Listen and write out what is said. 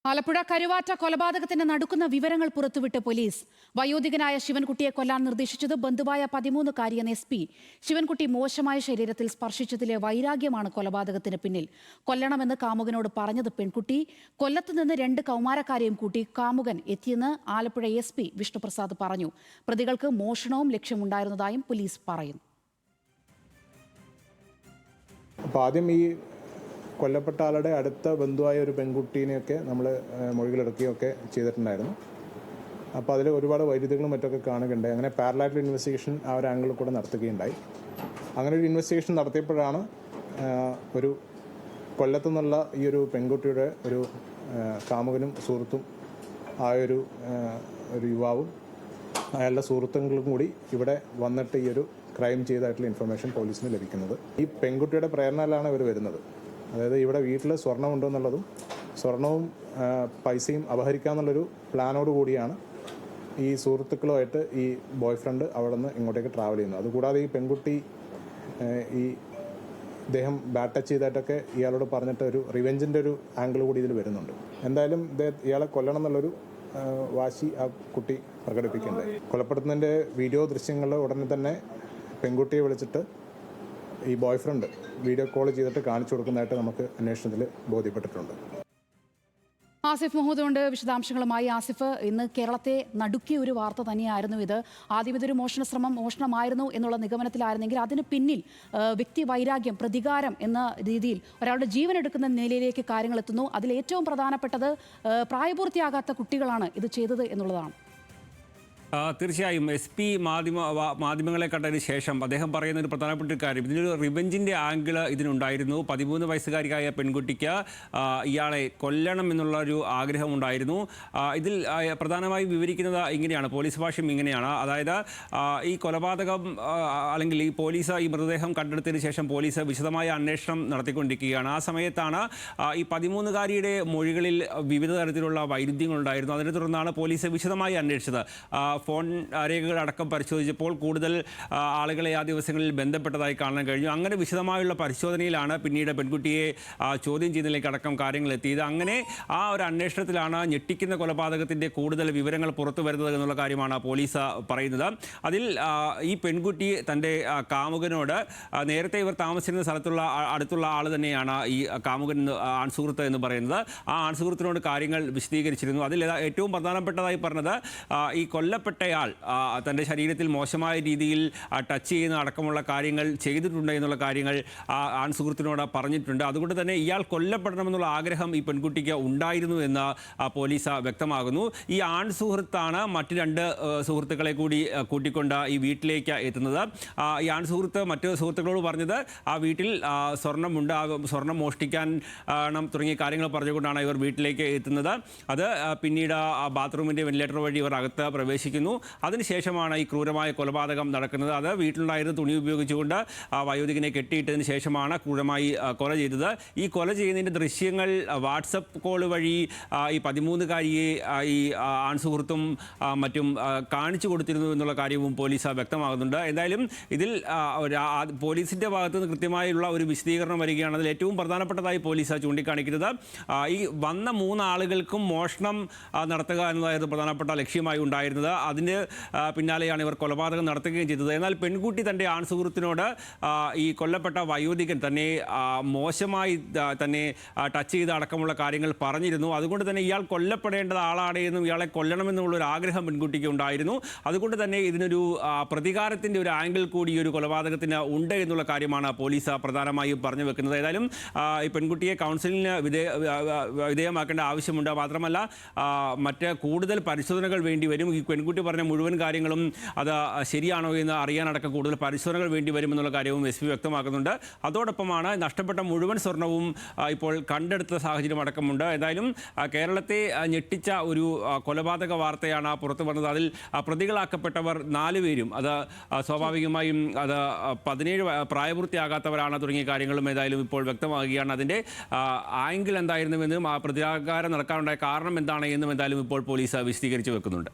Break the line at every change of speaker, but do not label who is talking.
ആലപ്പുഴ കരുവാറ്റ കൊലപാതകത്തിന് നടുക്കുന്ന വിവരങ്ങൾ പുറത്തുവിട്ട് പോലീസ്. വയോധികനായ ശിവൻകുട്ടിയെ കൊല്ലാൻ നിർദ്ദേശിച്ചത് ബന്ധുവായ 13-കാരിയെന്ന് SP. ശിവൻകുട്ടി മോശമായ ശരീരത്തിൽ സ്പർശിച്ചതിലെ വൈരാഗ്യമാണ് കൊലപാതകത്തിന് പിന്നിൽ. കൊല്ലണമെന്ന് കാമുകനോട് പറഞ്ഞത് പെൺകുട്ടി. കൊല്ലത്തുനിന്ന് 2 കൗമാരക്കാരെയും കൂട്ടി കാമുകൻ എത്തിയെന്ന് ആലപ്പുഴ SP വിഷ്ണുപ്രസാദ് പറഞ്ഞു. പ്രതികൾക്ക് മോഷണവും ലക്ഷ്യമുണ്ടായിരുന്നതായും പോലീസ് പറയുന്നു.
കൊല്ലപ്പെട്ട ആളുടെ അടുത്ത ബന്ധുവായ ഒരു പെൺകുട്ടീനെയൊക്കെ നമ്മൾ മൊഴികളെടുക്കുകയൊക്കെ ചെയ്തിട്ടുണ്ടായിരുന്നു. അപ്പോൾ അതിൽ ഒരുപാട് വൈരുദ്ധ്യങ്ങളും മറ്റൊക്കെ കാണുകയുണ്ടായി. അങ്ങനെ പാരലായിട്ടുള്ള ഇൻവെസ്റ്റിഗേഷൻ ആ ഒരു ആംഗിളിൽ കൂടെ നടത്തുകയുണ്ടായി. അങ്ങനെ ഒരു ഇൻവെസ്റ്റിഗേഷൻ നടത്തിയപ്പോഴാണ് ഒരു കൊല്ലത്തുനിന്നുള്ള ഈ ഒരു പെൺകുട്ടിയുടെ ഒരു കാമുകനും സുഹൃത്തും ആയൊരു യുവാവും അയാളുടെ സുഹൃത്തുക്കളും കൂടി ഇവിടെ വന്നിട്ട് ഈ ഒരു ക്രൈം ചെയ്തതായിട്ടുള്ള ഇൻഫർമേഷൻ പോലീസിന് ലഭിക്കുന്നത്. ഈ പെൺകുട്ടിയുടെ പ്രേരണയിലാണ് ഇവർ വരുന്നത്. അതായത് ഇവിടെ വീട്ടിൽ സ്വർണം ഉണ്ടെന്നുള്ളതും സ്വർണവും പൈസയും അപഹരിക്കാമെന്നുള്ളൊരു പ്ലാനോട് കൂടിയാണ് ഈ സുഹൃത്തുക്കളുമായിട്ട് ഈ ബോയ് ഫ്രണ്ട് അവിടെ നിന്ന് ഇങ്ങോട്ടേക്ക് ട്രാവൽ ചെയ്യുന്നത്. അതുകൂടാതെ ഈ പെൺകുട്ടി ഇദ്ദേഹം ബാഡ് ടച്ച് ചെയ്തിട്ടൊക്കെ ഇയാളോട് പറഞ്ഞിട്ട് ഒരു റിവെഞ്ചിൻ്റെ ഒരു ആംഗിൾ കൂടി ഇതിൽ വരുന്നുണ്ട്. എന്തായാലും ഇയാളെ കൊല്ലണം എന്നുള്ളൊരു വാശി ആ കുട്ടി പ്രകടിപ്പിക്കുന്നുണ്ട്. കൊലപ്പെടുത്തുന്നതിൻ്റെ വീഡിയോ ദൃശ്യങ്ങൾ ഉടനെ തന്നെ പെൺകുട്ടിയെ വിളിച്ചിട്ട് ഈ ബോയ് ഫ്രണ്ട് വീഡിയോ കോൾ ചെയ്തിട്ട് കാണിച്ചു കൊടുക്കുന്നതായിട്ട് നമുക്ക് അന്വേഷണത്തിൽ ബോധ്യപ്പെട്ടിട്ടുണ്ട്.
ആസിഫ് മുഹമ്മദ് വിശദാംശങ്ങളുമായി. ആസിഫ്, ഇന്ന് കേരളത്തെ നടുക്കിയ ഒരു വാർത്ത തന്നെയായിരുന്നു ഇത്. ആദ്യം ഇതൊരു മോഷണമായിരുന്നു എന്നുള്ള നിഗമനത്തിലായിരുന്നെങ്കിൽ അതിന് പിന്നിൽ വ്യക്തി വൈരാഗ്യം, പ്രതികാരം എന്ന രീതിയിൽ ഒരാളുടെ ജീവൻ എടുക്കുന്ന നിലയിലേക്ക് കാര്യങ്ങൾ എത്തുന്നു. അതിൽ ഏറ്റവും പ്രധാനപ്പെട്ടത് പ്രായപൂർത്തിയാകാത്ത കുട്ടികളാണ് ഇത് ചെയ്തത് എന്നുള്ളതാണ്.
തീർച്ചയായും SP മാധ്യമങ്ങളെ കണ്ടതിന് ശേഷം അദ്ദേഹം പറയുന്ന ഒരു പ്രധാനപ്പെട്ട ഒരു കാര്യം, ഇതിനൊരു റിവെഞ്ചിൻ്റെ ആംഗിൾ ഇതിനുണ്ടായിരുന്നു. 13 വയസ്സുകാരിയായ പെൺകുട്ടിക്ക് ഇയാളെ കൊല്ലണം എന്നുള്ള ഒരു ആഗ്രഹമുണ്ടായിരുന്നു. ഇതിൽ പ്രധാനമായും വിവരിക്കുന്നത് ഇങ്ങനെയാണ്, പോലീസ് ഭാഷയും ഇങ്ങനെയാണ്. അതായത് ഈ കൊലപാതകം അല്ലെങ്കിൽ ഈ പോലീസ് ഈ മൃതദേഹം കണ്ടെടുത്തതിന് ശേഷം പോലീസ് വിശദമായ അന്വേഷണം നടത്തിക്കൊണ്ടിരിക്കുകയാണ്. ആ സമയത്താണ് ഈ 13-കാരിയുടെ മൊഴികളിൽ വിവിധ തരത്തിലുള്ള വൈരുദ്ധ്യങ്ങളുണ്ടായിരുന്നു. അതിനെ തുടർന്നാണ് പോലീസ് വിശദമായി അന്വേഷിച്ചത്. ഫോൺ രേഖകളടക്കം പരിശോധിച്ചപ്പോൾ കൂടുതൽ ആളുകളെ ആ ദിവസങ്ങളിൽ ബന്ധപ്പെട്ടതായി കാണാൻ കഴിഞ്ഞു. അങ്ങനെ വിശദമായുള്ള പരിശോധനയിലാണ് പിന്നീട് പെൺകുട്ടിയെ ചോദ്യം ചെയ്യുന്നതിലേക്ക് അടക്കം കാര്യങ്ങൾ എത്തിയത്. അങ്ങനെ ആ ഒരു അന്വേഷണത്തിലാണ് ഞെട്ടിക്കുന്ന കൊലപാതകത്തിൻ്റെ കൂടുതൽ വിവരങ്ങൾ പുറത്തു വരുന്നത് എന്നുള്ള കാര്യമാണ് പോലീസ് പറയുന്നത്. അതിൽ ഈ പെൺകുട്ടി തൻ്റെ കാമുകനോട് നേരത്തെ ഇവർ താമസിക്കുന്ന അടുത്തുള്ള ആൾ തന്നെയാണ് ഈ കാമുകൻ ആൺസുഹൃത്ത് എന്ന് പറയുന്നത്. ആ ആൺസുഹൃത്തിനോട് കാര്യങ്ങൾ വിശദീകരിച്ചിരുന്നു. അതിൽ ഏറ്റവും പ്രധാനപ്പെട്ടതായി പറഞ്ഞത് ഈ കൊല്ലപ്പെട്ടയാൾ തൻ്റെ ശരീരത്തിൽ മോശമായ രീതിയിൽ ടച്ച് ചെയ്യുന്ന അടക്കമുള്ള കാര്യങ്ങൾ ചെയ്തിട്ടുണ്ട് എന്നുള്ള കാര്യങ്ങൾ ആൺസുഹൃത്തിനോട് പറഞ്ഞിട്ടുണ്ട്. അതുകൊണ്ട് തന്നെ ഇയാൾ കൊല്ലപ്പെടണമെന്നുള്ള ആഗ്രഹം ഈ പെൺകുട്ടിക്ക് ഉണ്ടായിരുന്നു എന്ന് പോലീസ് വ്യക്തമാകുന്നു. ഈ ആൺസുഹൃത്താണ് മറ്റ് 2 സുഹൃത്തുക്കളെ കൂടി കൂട്ടിക്കൊണ്ട് ഈ വീട്ടിലേക്ക് എത്തുന്നത്. ഈ ആൺസുഹൃത്ത് മറ്റ് സുഹൃത്തുക്കളോട് പറഞ്ഞത് ആ വീട്ടിൽ സ്വർണം മോഷ്ടിക്കാൻ തുടങ്ങിയ കാര്യങ്ങൾ പറഞ്ഞുകൊണ്ടാണ് ഇവർ വീട്ടിലേക്ക് എത്തുന്നത്. അത് പിന്നീട് ബാത്റൂമിൻ്റെ വെന്റിലേറ്റർ വഴി ഇവർ അകത്ത് പ്രവേശിക്കുന്നു. അതിനുശേഷമാണ് ഈ ക്രൂരമായ കൊലപാതകം നടക്കുന്നത്. അത് വീട്ടിലുണ്ടായിരുന്ന തുണി ഉപയോഗിച്ചുകൊണ്ട് വയോധികനെ കെട്ടിയിട്ടതിന് ശേഷമാണ് ക്രൂരമായി കൊല ചെയ്തത്. ഈ കൊല ചെയ്യുന്നതിൻ്റെ ദൃശ്യങ്ങൾ വാട്സപ്പ് കോൾ വഴി ഈ 13-കാരിയെ ഈ ആൺസുഹൃത്തും മറ്റും കാണിച്ചു കൊടുത്തിരുന്നു എന്നുള്ള കാര്യവും പോലീസ് വ്യക്തമാകുന്നുണ്ട്. എന്തായാലും ഇതിൽ പോലീസിൻ്റെ ഭാഗത്തു നിന്ന് കൃത്യമായുള്ള ഒരു വിശദീകരണം വരികയാണ്. അതിൽ ഏറ്റവും പ്രധാനപ്പെട്ടതായി പോലീസ് ചൂണ്ടിക്കാണിക്കുന്നത് ഈ വന്ന 3 ആളുകൾക്കും മോഷണം നടത്തുക എന്നതായിരുന്നു പ്രധാനപ്പെട്ട ലക്ഷ്യമായി ഉണ്ടായിരുന്നത്. അതിന് പിന്നാലെയാണ് ഇവർ കൊലപാതകം നടത്തുകയും ചെയ്തത്. എന്നാൽ പെൺകുട്ടി തൻ്റെ ആൺസുഹൃത്തിനോട് ഈ കൊല്ലപ്പെട്ട വയോധികൻ തന്നെ മോശമായി തന്നെ ടച്ച് ചെയ്ത അടക്കമുള്ള കാര്യങ്ങൾ പറഞ്ഞിരുന്നു. അതുകൊണ്ട് തന്നെ ഇയാൾ കൊല്ലപ്പെടേണ്ടത് ആളാണ് എന്നും ഇയാളെ കൊല്ലണമെന്നുള്ളൊരു ആഗ്രഹം പെൺകുട്ടിക്ക് ഉണ്ടായിരുന്നു. അതുകൊണ്ട് തന്നെ ഇതിനൊരു പ്രതികാരത്തിൻ്റെ ഒരു ആംഗിൾ കൂടി ഈ ഒരു കൊലപാതകത്തിന് ഉണ്ട് എന്നുള്ള കാര്യമാണ് പോലീസ് പ്രധാനമായും പറഞ്ഞു വെക്കുന്നത്. ഏതായാലും ഈ പെൺകുട്ടിയെ കൗൺസിലിന് വിധേയമാക്കേണ്ട ആവശ്യമുണ്ട്. മാത്രമല്ല മറ്റ് കൂടുതൽ പരിശോധനകൾ വേണ്ടി വരും. ഈ പെൺകുട്ടി പറഞ്ഞ മുഴുവൻ കാര്യങ്ങളും അത് ശരിയാണോ എന്ന് അറിയാനടക്കം കൂടുതൽ പരിശോധനകൾ വേണ്ടി വരുമെന്നുള്ള കാര്യവും SP വ്യക്തമാക്കുന്നുണ്ട്. അതോടൊപ്പമാണ് നഷ്ടപ്പെട്ട മുഴുവൻ സ്വർണവും ഇപ്പോൾ കണ്ടെടുത്ത സാഹചര്യം അടക്കമുണ്ട്. എന്തായാലും കേരളത്തെ ഞെട്ടിച്ച ഒരു കൊലപാതക വാർത്തയാണ് പുറത്തു വന്നത്. അതിൽ പ്രതികളാക്കപ്പെട്ടവർ 4 പേരും അത് സ്വാഭാവികമായും അത് 17 പ്രായപൂർത്തിയാകാത്തവരാണ് തുടങ്ങിയ കാര്യങ്ങളും ഏതായാലും ഇപ്പോൾ വ്യക്തമാകുകയാണ്. അതിൻ്റെ ആംഗിൾ എന്തായിരുന്നുവെന്നും പ്രതികാരം നടക്കാനുണ്ടായ കാരണം എന്താണ് എന്നും എന്തായാലും ഇപ്പോൾ പോലീസ് വിശദീകരിച്ചു വെക്കുന്നുണ്ട്.